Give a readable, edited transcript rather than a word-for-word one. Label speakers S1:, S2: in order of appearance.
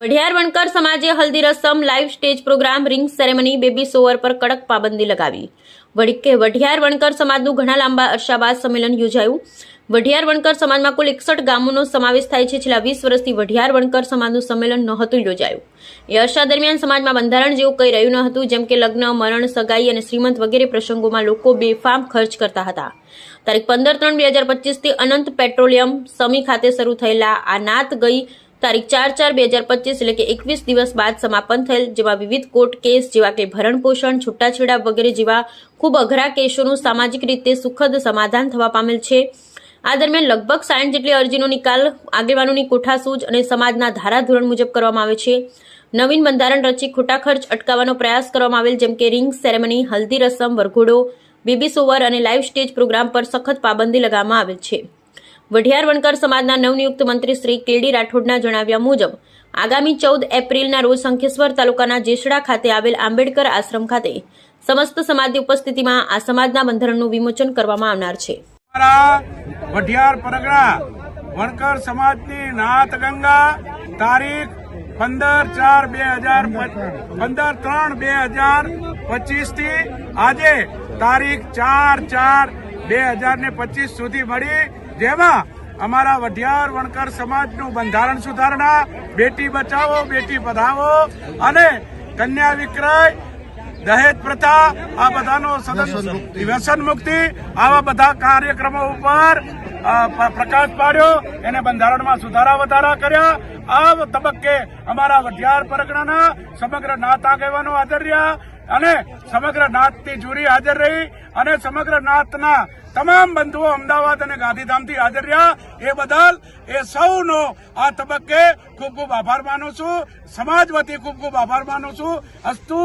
S1: વઢિયાર વણકર સમાજે હલ્દી રસમ, live stage programme, ring ceremony, baby shower પર કડક પાબંદી લગાવી. વઢિયાર વણકર સમાજનું ઘણા લાંબા અરસા બાદ સંમેલન યોજાયું. વઢિયાર વણકર સમાજમાં કુલ 61 ગામોનો સમાવેશ થાય છે. છેલ્લા 20 વર્ષથી વઢિયાર વણકર સમાજનું સંમેલન નહોતું યોજાયું. એ અરસા દરમિયાન સમાજમાં બંધારણ જેવું કંઈ રહ્યું ન હતું, જેમ કે લગ્ન, મરણ, સગાઈ અને શ્રીમંત વગેરે પ્રસંગોમાં લોકો બેફામ ખર્ચ કરતા હતા. તારીખ 15/3/2025 થી અનંત પેટ્રોલિયમ સમી ખાતે શરૂ થયેલા આ નાત ગઈ તારીખ 4/4/2025 એટલે કે 21 દિવસ બાદ સમાપન થયેલ, જેમાં વિવિધ કોર્ટ કેસ જેવા કે ભરણ પોષણ, છૂટાછેડા વગેરે જેવા ખૂબ અઘરા કેસોનું સામાજિક રીતે સુખદ સમાધાન થવા પામેલ છે. આ દરમિયાન લગભગ 60 જેટલી અરજીનો નિકાલ આગેવાનોની કોઠાસૂઝ અને સમાજના ધારાધોરણ મુજબ કરવામાં આવે છે. નવીન બંધારણ રચી ખોટા ખર્ચ અટકાવવાનો પ્રયાસ કરવામાં આવેલ, જેમ કે રિંગ સેરેમની, હલ્દી રસમ, વરઘોડો, બેબી શોવર અને લાઈવ સ્ટેજ પ્રોગ્રામ પર સખત પાબંદી લગાવવામાં આવેલ છે. વઢિયાર વણકર સમાજના નવનિયુક્ત મંત્રી શ્રી કેડી રાઠોડના જણાવ્યા મુજબ આગામી 14 એપ્રિલના રોજ શંખેશ્વર તાલુકાના જેસડા ખાતે આવેલ આંબેડકર આશ્રમ ખાતે સમસ્ત સમાજની ઉપસ્થિતિમાં આ સમાજના બંધારણનું વિમોચન કરવામાં આવનાર છે.
S2: વઢિયાર પરગણા વણકર સમાજની નાત ગંગા તારીખ 15/3/2025 થી આજે તારીખ 4/4/2025 સુધી મળી, જેમાં અમારા વઢિયાર વણકર સમાજનું બંધારણ સુધારણા, બેટી બચાવો બેટી પઢાવો અને કન્યા વિક્રય, દહેજ પ્રથા, આ બધાનો વ્યસન મુક્તિ, આવા બધા કાર્યક્રમો ઉપર પ્રકાશ પાડ્યો. એને બંધારણમાં સુધારા વધારા કર્યા. આ તબક્કે અમારા વઢિયાર પરગણાના સમગ્ર નાત આગેવાનો હાજર રહ્યા અને સમગ્ર નાતની જુરી હાજર રહી અને સમગ્ર નાતના તમામ બંધુઓ અમદાવાદ અને ગાંધીધામથી હાજર રહ્યા. એ બદલ એ સૌનો આ તબક્કે ખૂબ ખૂબ આભાર માનું છું. સમાજ વતી ખૂબ ખૂબ આભાર માનું છું. અસ્તુ.